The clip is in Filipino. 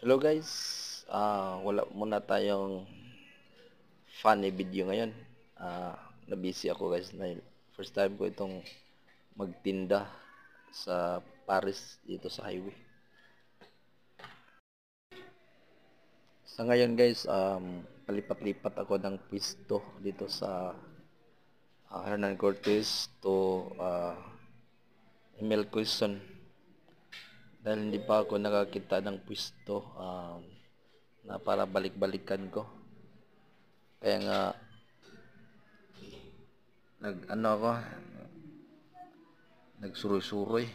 Hello guys, wala muna tayong funny video ngayon. Nabisi ako guys dahil first time ko itong magtinda sa Paris dito sa highway. Sa ngayon guys, palipat-lipat ako ng pwesto dito sa Hernan Cortez to Emil Quezon. Dahil hindi pa ako nakakita ng pwesto na para balik-balikan ko. Kaya nga nagsuroy-suroy